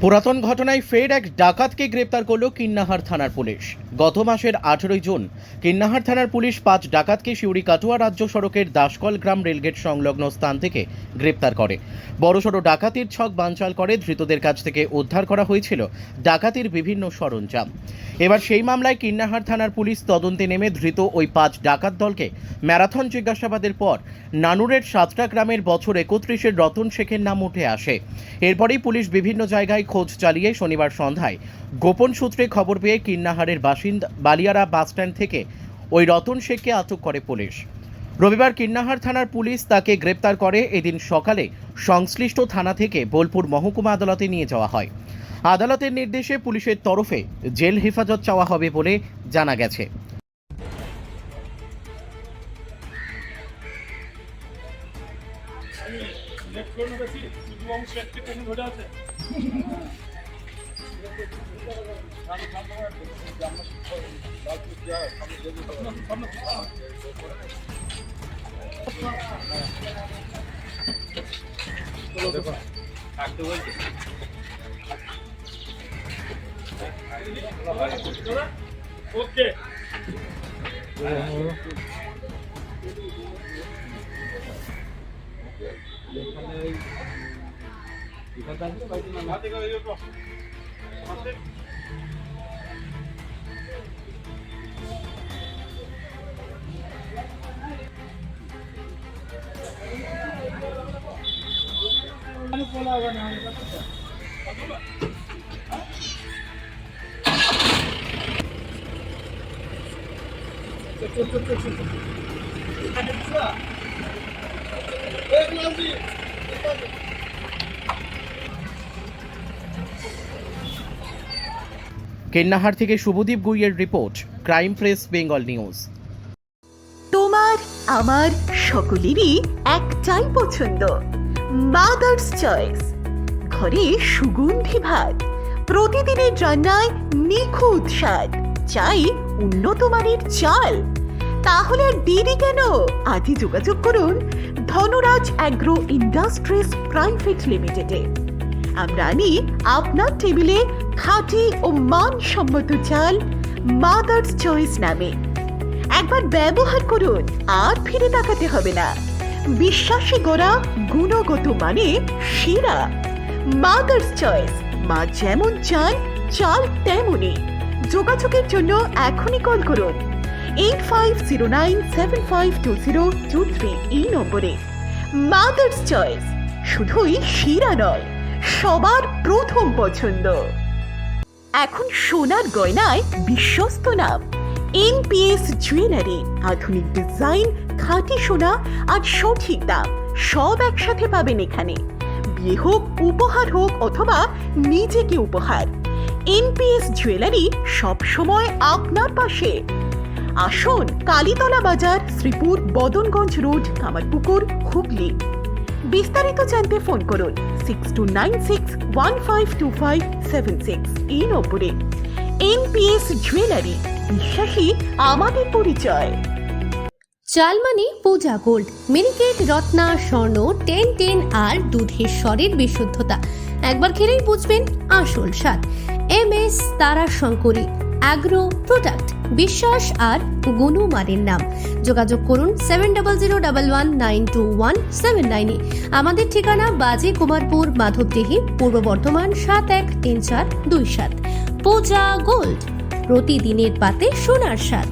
পুরাতন ঘটনায় ফের এক ডাকাতকে গ্রেপ্তার করল কিন্নাহার থানার পুলিশ। গত মাসের 18 জুন কিন্নাহার থানার পুলিশ 5 ডাকাতকে সিউড়ি কাটোয়া রাজ্য সড়কের দাসকল গ্রাম রেলগেট সংলগ্ন স্থান থেকে গ্রেপ্তার করে। বড়সড় ডাকাতির ছক বানচাল করে ধৃতদের কাছ থেকে উদ্ধার করা হয়েছিল ডাকাতির বিভিন্ন সরঞ্জাম। এবার সেই মামলায় কিন্নাহার থানার পুলিশ তদন্তে নেমে ধৃত ওই 5 ডাকাত দলকে ম্যারাথন জিজ্ঞাসাবাদের পর নানুরের 7টা গ্রামের বছর 31-এর রতন শেখের নাম উঠে আসে। এরপরেই পুলিশ বিভিন্ন জায়গায় খোঁজ চালিয়ে শনিবার সন্ধ্যায় গোপন সূত্রে খবর পেয়ে কিন্নাহারের বাসিন্দা বালিয়ারা বাসস্ট্যান্ড থেকে ওই রতন শেখকে আটক করে পুলিশ। রবিবার কিন্নাহার থানার পুলিশ তাকে গ্রেপ্তার করে। এদিন সকালে সংশ্লিষ্ট থানা থেকে বোলপুর মহকুমা আদালতে নিয়ে যাওয়া হয়। আদালতের নির্দেশে পুলিশের তরফে জেল হেফাজত চাওয়া হবে বলে জানা গেছে। ওকে কিন্নাহার থেকে শুভদীপ গুইয়ের রিপোর্ট, ক্রাইম প্রেস বেঙ্গল নিউজ। তোমার আমার সকলেরই একটাই পছন্দ, মাদার্স চয়েস। ঘরে সুগন্ধি ভাত, প্রতিদিনের রান্নায় নিখুঁত স্বাদ, চাই উন্নত মানের চাল। তাহলে আর দেরি কেন? আজই যোগাযোগ করুন ধনরাজ অ্যাগ্রো ইন্ডাস্ট্রিজ প্রাইভেট লিমিটেডে। আমরা আনি আপনার টেবিলে খাঁটি ও মানসম্মত চাল মাদার্স চয়েস নামে। একবার ব্যবহার করুন, আর ফিরে তাকাতে হবে না। বিশ্বাসী গড়া, গুণগত মানে সেরা মাদার্স চয়েস। মা যেমন চান, চাল তেমনই। যোগাযোগের জন্য এখনই কল করুন 8509752023 এই নম্বরে। মাদার্স চয়েস শুধুই সেরা নয়, সবার প্রথম পছন্দ। এখন সোনার গয়নায় বিশ্বস্ত নাম NPS জুয়েলারি। আধুনিক ডিজাইন, খাঁটি সোনা আর সঠিক দাম সব একসাথে পাবেন এখানে। বিয়ে হোক, উপহার হোক অথবা নিজেকে উপহার, NPS জুয়েলারি সব সময় আপনার পাশে। আসুন কালীতলা বাজার, শ্রীপুর, বদনগঞ্জ রোড, কামারপুকুর, হুগলি। বিস্তারিত জানতে ফোন করুন 6296152576 এই নম্বরে। NPS জুয়েলারি, বিশ্বাসী আমাদের পরিচয়। চালমানি পূজা গোল্ড, মিনিকেট, রত্না, স্বর্ণ 1010 আর দুধের স্বরের বিশুদ্ধতা একবার খেলেই বুঝবেন আসল স্বাদ। MS তারা শঙ্করী অ্যাগ্রো প্রোডাক্ট, বিশ্বাস আর গুণমানের নাম। যোগাযোগ করুন 7001192179। আমাদের ঠিকানা বাজে কুমারপুর, মাধবদেহি, পূর্ব বর্ধমান 713427। পূজা গোল্ড, প্রতিদিনের পাতে সোনার স্বাদ।